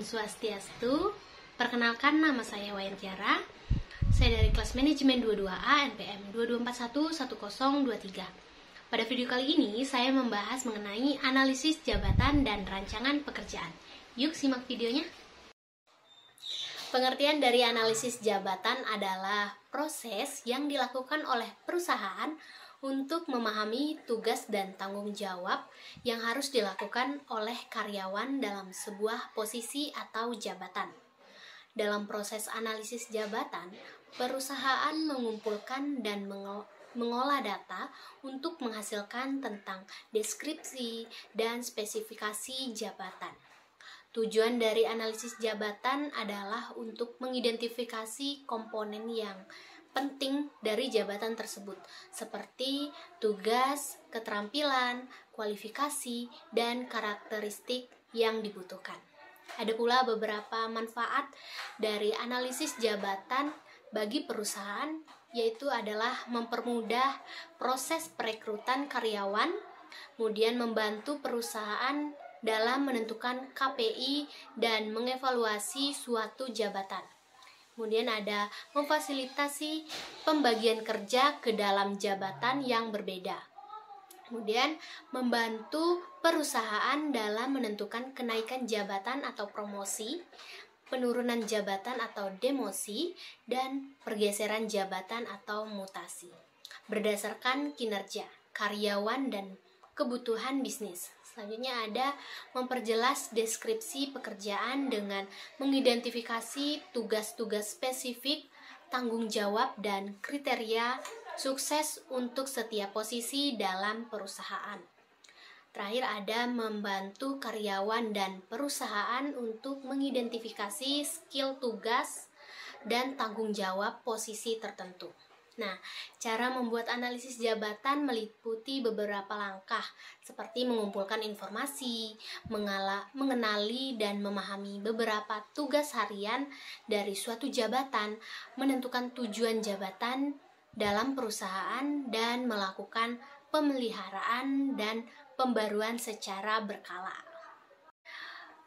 Swastiastu. Perkenalkan, nama saya Wayan Tiara. Saya dari kelas manajemen 22A NPM 22411023. Pada video kali ini saya membahas mengenai analisis jabatan dan rancangan pekerjaan. Yuk simak videonya. Pengertian dari analisis jabatan adalah proses yang dilakukan oleh perusahaan untuk memahami tugas dan tanggung jawab yang harus dilakukan oleh karyawan dalam sebuah posisi atau jabatan. Dalam proses analisis jabatan, perusahaan mengumpulkan dan mengolah data untuk menghasilkan tentang deskripsi dan spesifikasi jabatan. Tujuan dari analisis jabatan adalah untuk mengidentifikasi komponen yang penting dari jabatan tersebut, seperti tugas, keterampilan, kualifikasi, dan karakteristik yang dibutuhkan. Ada pula beberapa manfaat dari analisis jabatan bagi perusahaan, yaitu adalah mempermudah proses perekrutan karyawan, kemudian membantu perusahaan dalam menentukan KPI dan mengevaluasi suatu jabatan. Kemudian ada memfasilitasi pembagian kerja ke dalam jabatan yang berbeda. Kemudian membantu perusahaan dalam menentukan kenaikan jabatan atau promosi, penurunan jabatan atau demosi, dan pergeseran jabatan atau mutasi berdasarkan kinerja karyawan dan kebutuhan bisnis. Selanjutnya ada memperjelas deskripsi pekerjaan dengan mengidentifikasi tugas-tugas spesifik, tanggung jawab, dan kriteria sukses untuk setiap posisi dalam perusahaan. Terakhir ada membantu karyawan dan perusahaan untuk mengidentifikasi skill tugas dan tanggung jawab posisi tertentu. Nah, cara membuat analisis jabatan meliputi beberapa langkah, seperti mengumpulkan informasi, mengenali dan memahami beberapa tugas harian dari suatu jabatan, menentukan tujuan jabatan dalam perusahaan, dan melakukan pemeliharaan dan pembaruan secara berkala.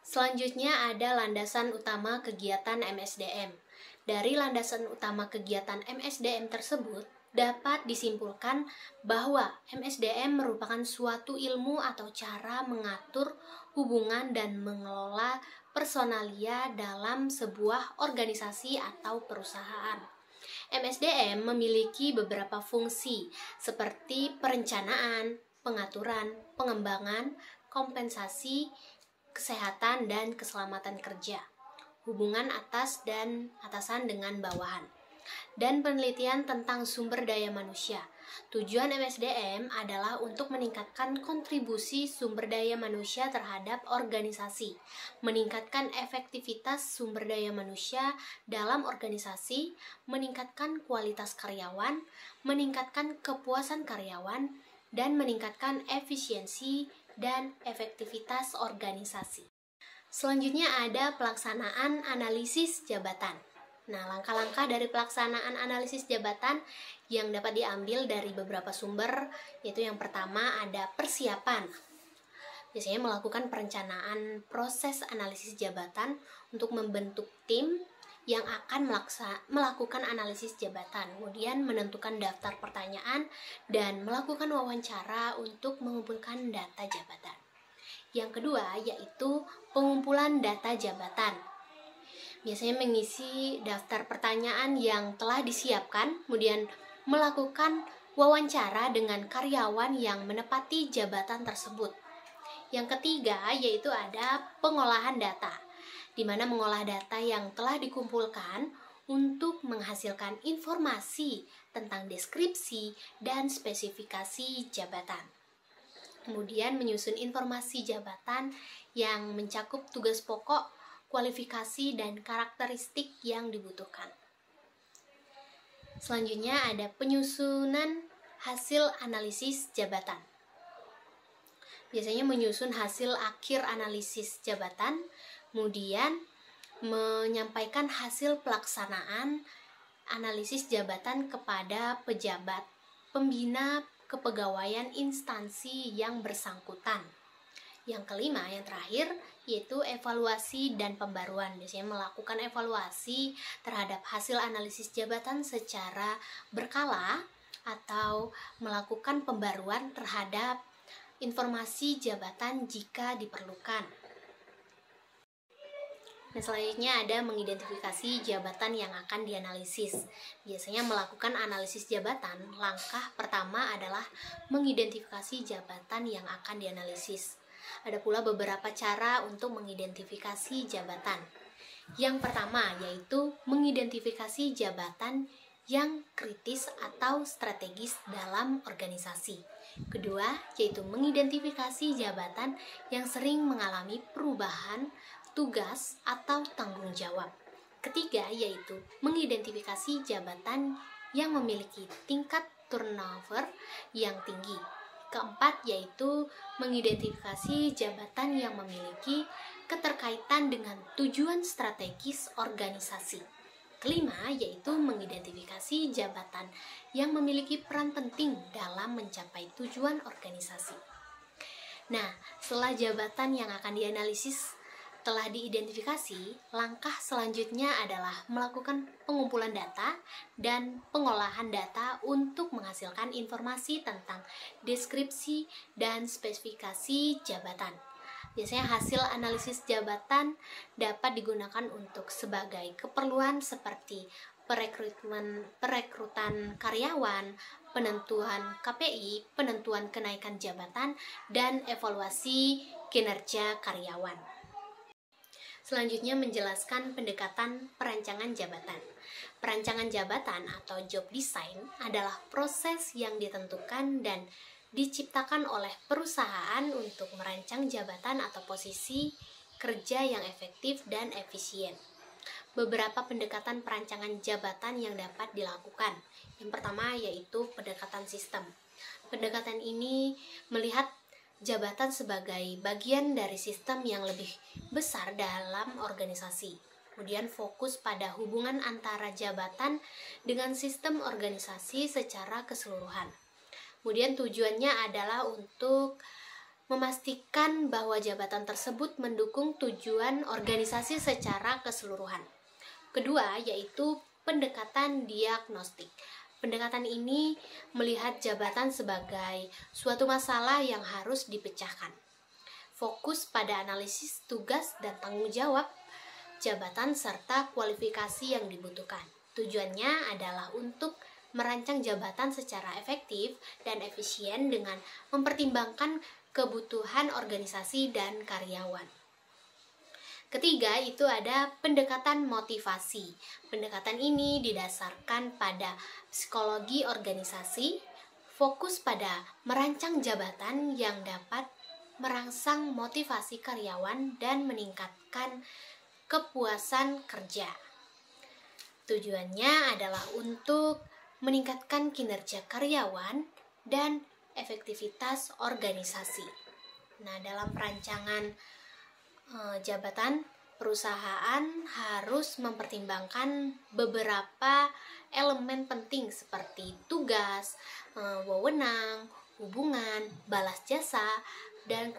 Selanjutnya ada landasan utama kegiatan MSDM. Dari landasan utama kegiatan MSDM tersebut, dapat disimpulkan bahwa MSDM merupakan suatu ilmu atau cara mengatur hubungan dan mengelola personalia dalam sebuah organisasi atau perusahaan. MSDM memiliki beberapa fungsi seperti perencanaan, pengaturan, pengembangan, kompensasi, kesehatan dan keselamatan kerja, hubungan atasan dengan bawahan, dan penelitian tentang sumber daya manusia. Tujuan MSDM adalah untuk meningkatkan kontribusi sumber daya manusia terhadap organisasi, meningkatkan efektivitas sumber daya manusia dalam organisasi, meningkatkan kualitas karyawan, meningkatkan kepuasan karyawan, dan meningkatkan efisiensi dan efektivitas organisasi. Selanjutnya ada pelaksanaan analisis jabatan. Nah, langkah-langkah dari pelaksanaan analisis jabatan yang dapat diambil dari beberapa sumber, yaitu yang pertama ada persiapan. Biasanya melakukan perencanaan proses analisis jabatan untuk membentuk tim yang akan melakukan analisis jabatan, kemudian menentukan daftar pertanyaan dan melakukan wawancara untuk mengumpulkan data jabatan. Yang kedua yaitu pengumpulan data jabatan. Biasanya mengisi daftar pertanyaan yang telah disiapkan, kemudian melakukan wawancara dengan karyawan yang menepati jabatan tersebut. Yang ketiga yaitu ada pengolahan data, di mana mengolah data yang telah dikumpulkan untuk menghasilkan informasi tentang deskripsi dan spesifikasi jabatan. Kemudian menyusun informasi jabatan yang mencakup tugas pokok, kualifikasi, dan karakteristik yang dibutuhkan. Selanjutnya ada penyusunan hasil analisis jabatan. Biasanya menyusun hasil akhir analisis jabatan, kemudian menyampaikan hasil pelaksanaan analisis jabatan kepada pejabat, pembina kepegawaian instansi yang bersangkutan. Yang kelima, yang terakhir, yaitu evaluasi dan pembaruan. Biasanya melakukan evaluasi terhadap hasil analisis jabatan secara berkala atau melakukan pembaruan terhadap informasi jabatan jika diperlukan. Nah, selanjutnya ada mengidentifikasi jabatan yang akan dianalisis. Biasanya melakukan analisis jabatan, langkah pertama adalah mengidentifikasi jabatan yang akan dianalisis. Ada pula beberapa cara untuk mengidentifikasi jabatan. Yang pertama yaitu mengidentifikasi jabatan yang kritis atau strategis dalam organisasi. Kedua, yaitu mengidentifikasi jabatan yang sering mengalami perubahan tugas atau tanggung jawab. Ketiga, yaitu mengidentifikasi jabatan yang memiliki tingkat turnover yang tinggi. Keempat, yaitu mengidentifikasi jabatan yang memiliki keterkaitan dengan tujuan strategis organisasi. Kelima, yaitu mengidentifikasi jabatan yang memiliki peran penting dalam mencapai tujuan organisasi. Nah, setelah jabatan yang akan dianalisis telah diidentifikasi, langkah selanjutnya adalah melakukan pengumpulan data dan pengolahan data untuk menghasilkan informasi tentang deskripsi dan spesifikasi jabatan. Biasanya hasil analisis jabatan dapat digunakan untuk sebagai keperluan seperti perekrutan karyawan, penentuan KPI, penentuan kenaikan jabatan, dan evaluasi kinerja karyawan. Selanjutnya menjelaskan pendekatan perancangan jabatan. Perancangan jabatan atau job design adalah proses yang ditentukan dan diciptakan oleh perusahaan untuk merancang jabatan atau posisi kerja yang efektif dan efisien. Beberapa pendekatan perancangan jabatan yang dapat dilakukan. Yang pertama yaitu pendekatan sistem. Pendekatan ini melihat jabatan sebagai bagian dari sistem yang lebih besar dalam organisasi. Kemudian fokus pada hubungan antara jabatan dengan sistem organisasi secara keseluruhan. Kemudian tujuannya adalah untuk memastikan bahwa jabatan tersebut mendukung tujuan organisasi secara keseluruhan. Kedua, yaitu pendekatan diagnostik. Pendekatan ini melihat jabatan sebagai suatu masalah yang harus dipecahkan. Fokus pada analisis tugas dan tanggung jawab jabatan serta kualifikasi yang dibutuhkan. Tujuannya adalah untuk merancang jabatan secara efektif dan efisien dengan mempertimbangkan kebutuhan organisasi dan karyawan. Ketiga, itu ada pendekatan motivasi. Pendekatan ini didasarkan pada psikologi organisasi, fokus pada merancang jabatan yang dapat merangsang motivasi karyawan dan meningkatkan kepuasan kerja. Tujuannya adalah untuk meningkatkan kinerja karyawan dan efektivitas organisasi. Nah, dalam perancangan jabatan, perusahaan harus mempertimbangkan beberapa elemen penting seperti tugas, wewenang, hubungan, balas jasa, dan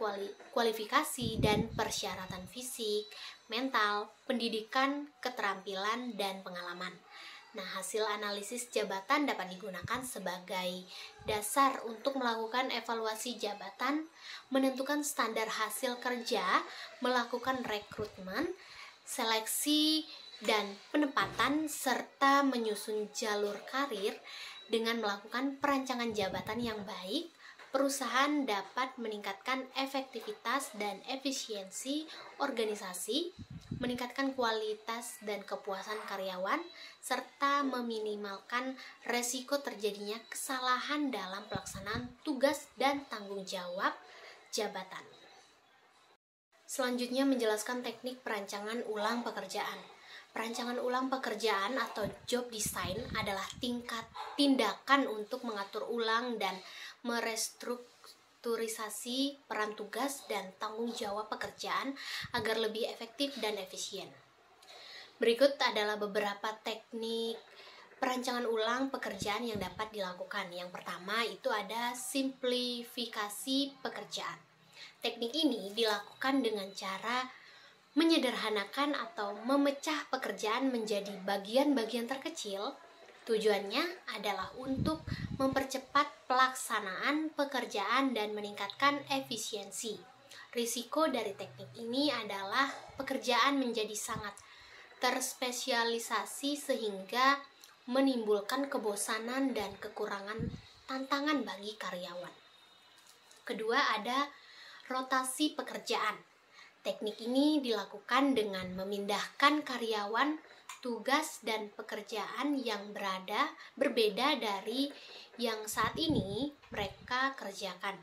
kualifikasi dan persyaratan fisik, mental, pendidikan, keterampilan, dan pengalaman. Nah, hasil analisis jabatan dapat digunakan sebagai dasar untuk melakukan evaluasi jabatan, menentukan standar hasil kerja, melakukan rekrutmen, seleksi, dan penempatan, serta menyusun jalur karir. Dengan melakukan perancangan jabatan yang baik, perusahaan dapat meningkatkan efektivitas dan efisiensi organisasi, meningkatkan kualitas dan kepuasan karyawan, serta meminimalkan resiko terjadinya kesalahan dalam pelaksanaan tugas dan tanggung jawab jabatan. Selanjutnya menjelaskan teknik perancangan ulang pekerjaan. Perancangan ulang pekerjaan atau job design adalah tindakan untuk mengatur ulang dan merestrukturisasi peran tugas dan tanggung jawab pekerjaan agar lebih efektif dan efisien. Berikut adalah beberapa teknik perancangan ulang pekerjaan yang dapat dilakukan. Yang pertama itu ada simplifikasi pekerjaan. Teknik ini dilakukan dengan cara menyederhanakan atau memecah pekerjaan menjadi bagian-bagian terkecil. Tujuannya adalah untuk mempercepat pelaksanaan pekerjaan dan meningkatkan efisiensi. Risiko dari teknik ini adalah pekerjaan menjadi sangat terspesialisasi sehingga menimbulkan kebosanan dan kekurangan tantangan bagi karyawan. Kedua, ada rotasi pekerjaan. Teknik ini dilakukan dengan memindahkan karyawan, tugas, dan pekerjaan yang berbeda dari yang saat ini mereka kerjakan.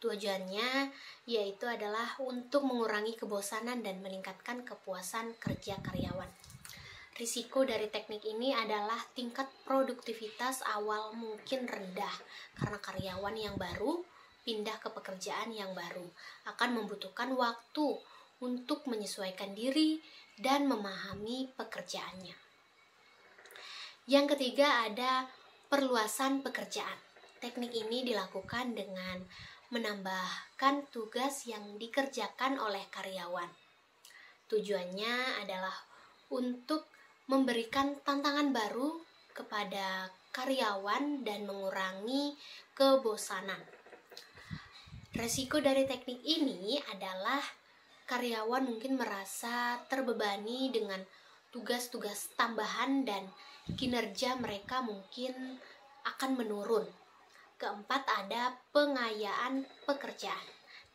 Tujuannya yaitu adalah untuk mengurangi kebosanan dan meningkatkan kepuasan kerja karyawan. Risiko dari teknik ini adalah tingkat produktivitas awal mungkin rendah karena karyawan yang baru pindah ke pekerjaan yang baru akan membutuhkan waktu untuk menyesuaikan diri dan memahami pekerjaannya. Yang ketiga, ada perluasan pekerjaan. Teknik ini dilakukan dengan menambahkan tugas yang dikerjakan oleh karyawan. Tujuannya adalah untuk memberikan tantangan baru kepada karyawan dan mengurangi kebosanan. Resiko dari teknik ini adalah karyawan mungkin merasa terbebani dengan tugas-tugas tambahan dan kinerja mereka mungkin akan menurun. Keempat, ada pengayaan pekerjaan.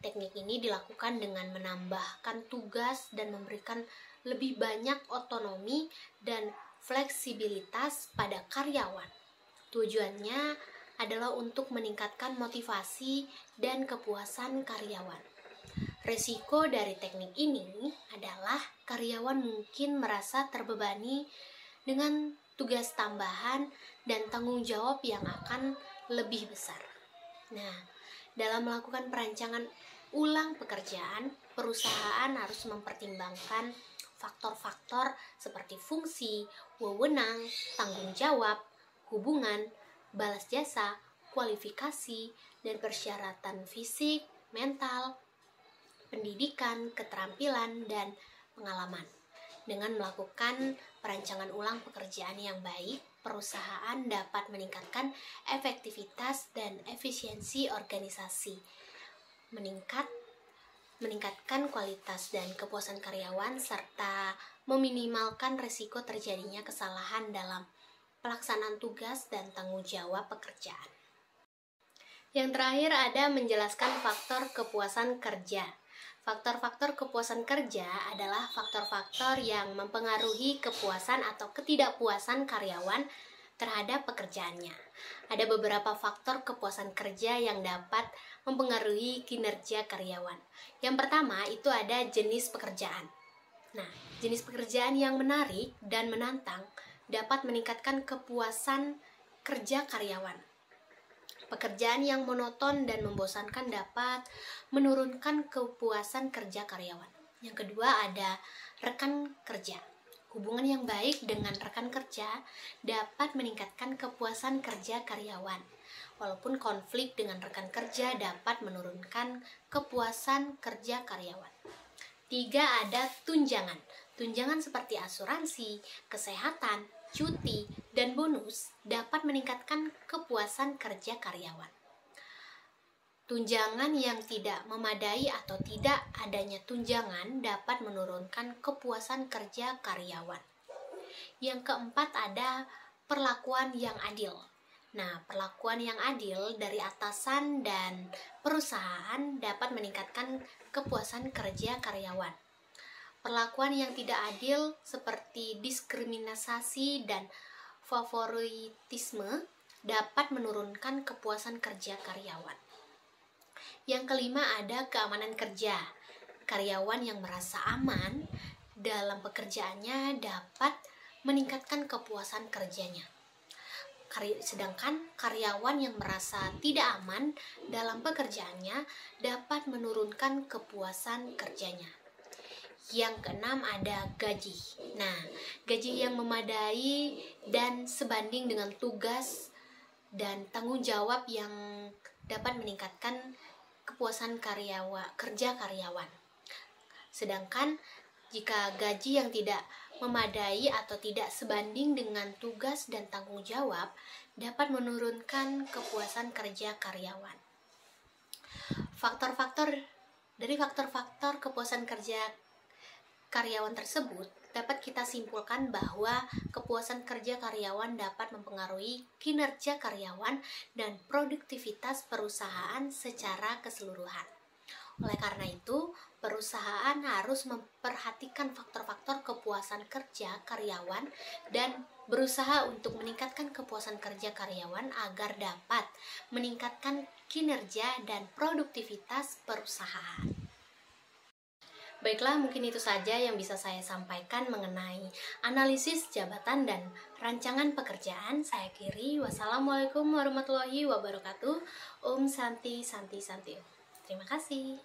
Teknik ini dilakukan dengan menambahkan tugas dan memberikan lebih banyak otonomi dan fleksibilitas pada karyawan. Tujuannya adalah untuk meningkatkan motivasi dan kepuasan karyawan. Resiko dari teknik ini adalah karyawan mungkin merasa terbebani dengan tugas tambahan dan tanggung jawab yang akan lebih besar. Nah, dalam melakukan perancangan ulang pekerjaan, perusahaan harus mempertimbangkan faktor-faktor seperti fungsi, wewenang, tanggung jawab, hubungan, balas jasa, kualifikasi, dan persyaratan fisik, mental, pendidikan, keterampilan, dan pengalaman. Dengan melakukan perancangan ulang pekerjaan yang baik, perusahaan dapat meningkatkan efektivitas dan efisiensi organisasi, meningkatkan kualitas dan kepuasan karyawan, serta meminimalkan risiko terjadinya kesalahan dalam pelaksanaan tugas dan tanggung jawab pekerjaan. Yang terakhir ada menjelaskan faktor kepuasan kerja. Faktor-faktor kepuasan kerja adalah faktor-faktor yang mempengaruhi kepuasan atau ketidakpuasan karyawan terhadap pekerjaannya. Ada beberapa faktor kepuasan kerja yang dapat mempengaruhi kinerja karyawan. Yang pertama itu ada jenis pekerjaan. Nah, jenis pekerjaan yang menarik dan menantang dapat meningkatkan kepuasan kerja karyawan. Pekerjaan yang monoton dan membosankan dapat menurunkan kepuasan kerja karyawan. Yang kedua ada rekan kerja. Hubungan yang baik dengan rekan kerja dapat meningkatkan kepuasan kerja karyawan. Walaupun konflik dengan rekan kerja dapat menurunkan kepuasan kerja karyawan. 3, ada tunjangan. Tunjangan seperti asuransi, kesehatan, cuti, dan bonus dapat meningkatkan kepuasan kerja karyawan. Tunjangan yang tidak memadai atau tidak adanya tunjangan dapat menurunkan kepuasan kerja karyawan. Yang keempat ada perlakuan yang adil. Nah, perlakuan yang adil dari atasan dan perusahaan dapat meningkatkan kepuasan kerja karyawan. Perlakuan yang tidak adil seperti diskriminasi dan favoritisme dapat menurunkan kepuasan kerja karyawan. Yang kelima ada keamanan kerja. Karyawan yang merasa aman dalam pekerjaannya dapat meningkatkan kepuasan kerjanya. Sedangkan karyawan yang merasa tidak aman dalam pekerjaannya dapat menurunkan kepuasan kerjanya. Yang keenam ada gaji. Nah, gaji yang memadai dan sebanding dengan tugas dan tanggung jawab yang dapat meningkatkan kepuasan kerja karyawan. Sedangkan jika gaji yang tidak memadai atau tidak sebanding dengan tugas dan tanggung jawab dapat menurunkan kepuasan kerja karyawan. Dari faktor-faktor kepuasan kerja karyawan tersebut dapat kita simpulkan bahwa kepuasan kerja karyawan dapat mempengaruhi kinerja karyawan dan produktivitas perusahaan secara keseluruhan. Oleh karena itu, perusahaan harus memperhatikan faktor-faktor kepuasan kerja karyawan dan berusaha untuk meningkatkan kepuasan kerja karyawan agar dapat meningkatkan kinerja dan produktivitas perusahaan. Baiklah, mungkin itu saja yang bisa saya sampaikan mengenai analisis jabatan dan rancangan pekerjaan. Saya akhiri. Wassalamualaikum warahmatullahi wabarakatuh. Om Santi Santi Santi. Terima kasih.